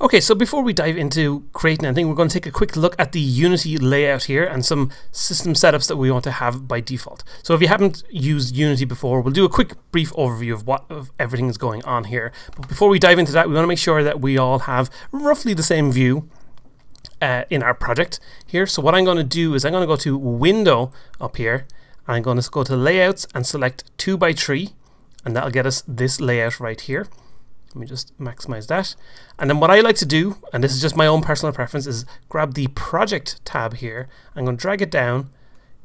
Okay, so before we dive into creating anything, we're going to take a quick look at the Unity layout here and some system setups that we want to have by default. So if you haven't used Unity before, we'll do a quick brief overview of what everything is going on here. But before we dive into that, we want to make sure that we all have roughly the same view in our project here. So what I'm going to do is I'm going to go to Window up here, and I'm going to go to Layouts and select 2x3, and that'll get us this layout right here. Let me just maximize that. And then what I like to do, and this is just my own personal preference, is grab the project tab here. I'm going to drag it down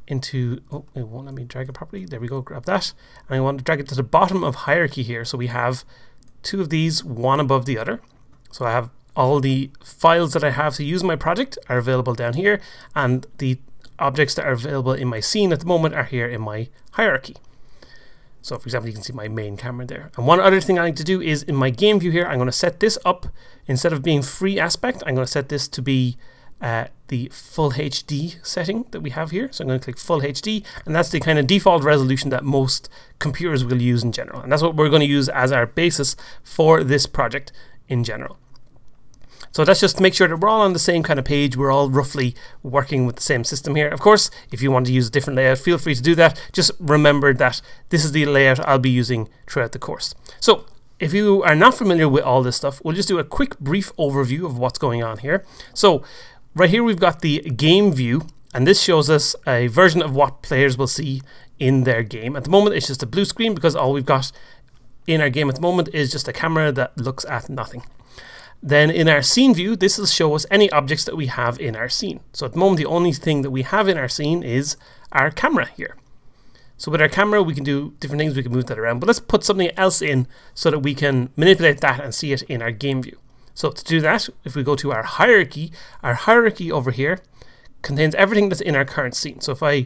into, oh, it won't let me drag it properly. There we go, grab that. And I want to drag it to the bottom of hierarchy here. So we have two of these, one above the other. So I have all the files that I have to use my project are available down here. And the objects that are available in my scene at the moment are here in my hierarchy. So for example, you can see my main camera there. And one other thing I like to do is in my game view here, I'm going to set this up. Instead of being free aspect, I'm going to set this to be the full HD setting that we have here. So I'm going to click full HD, and that's the kind of default resolution that most computers will use in general. And that's what we're going to use as our basis for this project in general. So that's just to make sure that we're all on the same kind of page. We're all roughly working with the same system here. Of course, if you want to use a different layout, feel free to do that. Just remember that this is the layout I'll be using throughout the course. So if you are not familiar with all this stuff, we'll just do a quick brief overview of what's going on here. So right here we've got the game view, and this shows us a version of what players will see in their game. At the moment it's just a blue screen because all we've got in our game at the moment is just a camera that looks at nothing. Then in our scene view, this will show us any objects that we have in our scene. So at the moment, the only thing that we have in our scene is our camera here. So with our camera, we can do different things. We can move that around, but let's put something else in so that we can manipulate that and see it in our game view. So to do that, if we go to our hierarchy over here contains everything that's in our current scene. So if I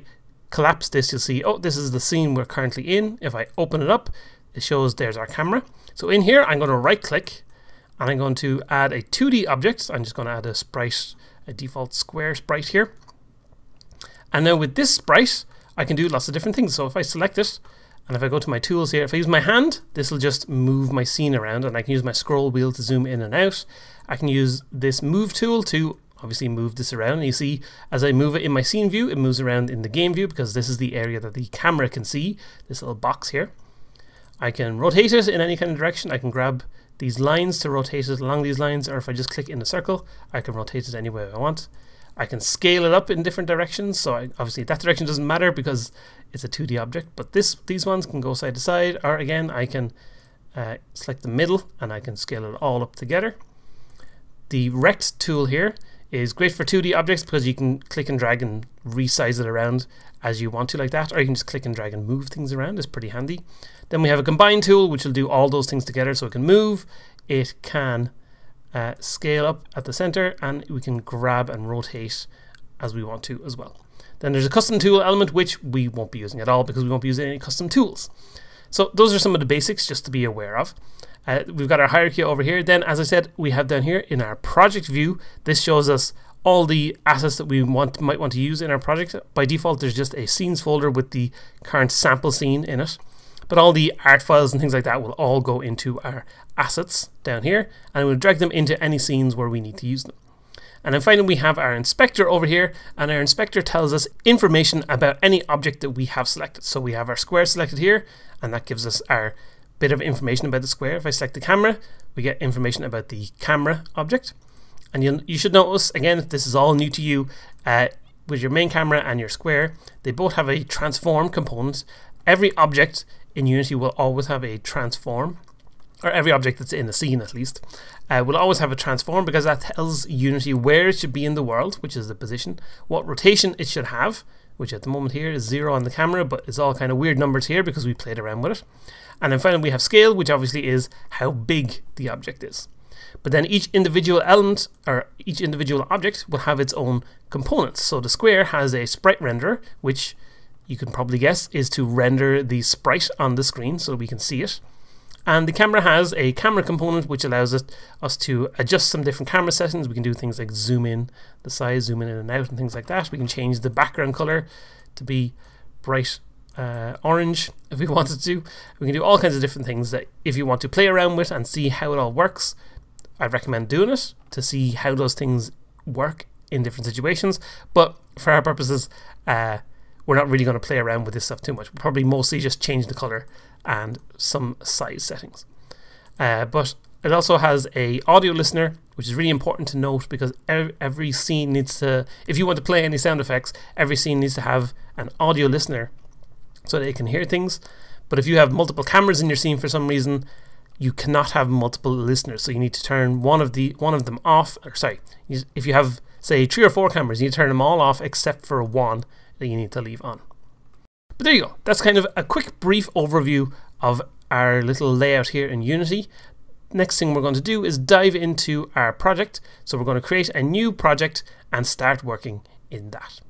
collapse this, you'll see, oh, this is the scene we're currently in. If I open it up, it shows there's our camera. So in here, I'm going to right click, and I'm going to add a 2D object. I'm just going to add a sprite, a default square sprite here. And then with this sprite, I can do lots of different things. So if I select it, and if I go to my tools here, if I use my hand, this will just move my scene around, and I can use my scroll wheel to zoom in and out. I can use this move tool to obviously move this around. And you see, as I move it in my scene view, it moves around in the game view because this is the area that the camera can see, this little box here. I can rotate it in any kind of direction. I can grab these lines to rotate it along these lines, or if I just click in a circle, I can rotate it any way I want. I can scale it up in different directions, so obviously that direction doesn't matter because it's a 2D object, but these ones can go side to side, or again I can select the middle and I can scale it all up together. The rect tool here is great for 2D objects because you can click and drag and resize it around as you want to like that, or you can just click and drag and move things around. It's pretty handy. Then we have a combine tool which will do all those things together, so it can move, it can scale up at the center, and we can grab and rotate as we want to as well. Then there's a custom tool element which we won't be using at all because we won't be using any custom tools. So those are some of the basics just to be aware of. We've got our hierarchy over here. Then, as I said, we have down here in our project view, this shows us all the assets that we might want to use in our project. By default, there's just a scenes folder with the current sample scene in it. But all the art files and things like that will all go into our assets down here, and we'll drag them into any scenes where we need to use them. And then finally, we have our inspector over here, and our inspector tells us information about any object that we have selected. So we have our square selected here, and that gives us our bit of information about the square. If I select the camera, we get information about the camera object. And you should notice, again, if this is all new to you, with your main camera and your square, they both have a transform component. Every object in Unity will always have a transform, or every object that's in the scene at least, will always have a transform because that tells Unity where it should be in the world, which is the position, what rotation it should have, which at the moment here is 0 on the camera, but it's all kind of weird numbers here because we played around with it. And then finally we have scale, which obviously is how big the object is. But then each individual element or each individual object will have its own components. So the square has a sprite renderer, which you can probably guess is to render the sprite on the screen so we can see it. And the camera has a camera component which allows us to adjust some different camera settings. We can do things like zoom in the size, zoom in and out and things like that. We can change the background color to be bright orange if we wanted to. We can do all kinds of different things that if you want to play around with and see how it all works, I'd recommend doing it to see how those things work in different situations. But for our purposes, we're not really going to play around with this stuff too much. We'll probably mostly just change the color and some size settings. But it also has a audio listener, which is really important to note, because every scene needs to, if you want to play any sound effects, every scene needs to have an audio listener so that it can hear things. But if you have multiple cameras in your scene for some reason, you cannot have multiple listeners. So you need to turn one of them off. Or sorry, if you have, say, 3 or 4 cameras, you need to turn them all off except for one that you need to leave on. But there you go. That's kind of a quick brief overview of our little layout here in Unity. Next thing we're going to do is dive into our project. So we're going to create a new project and start working in that.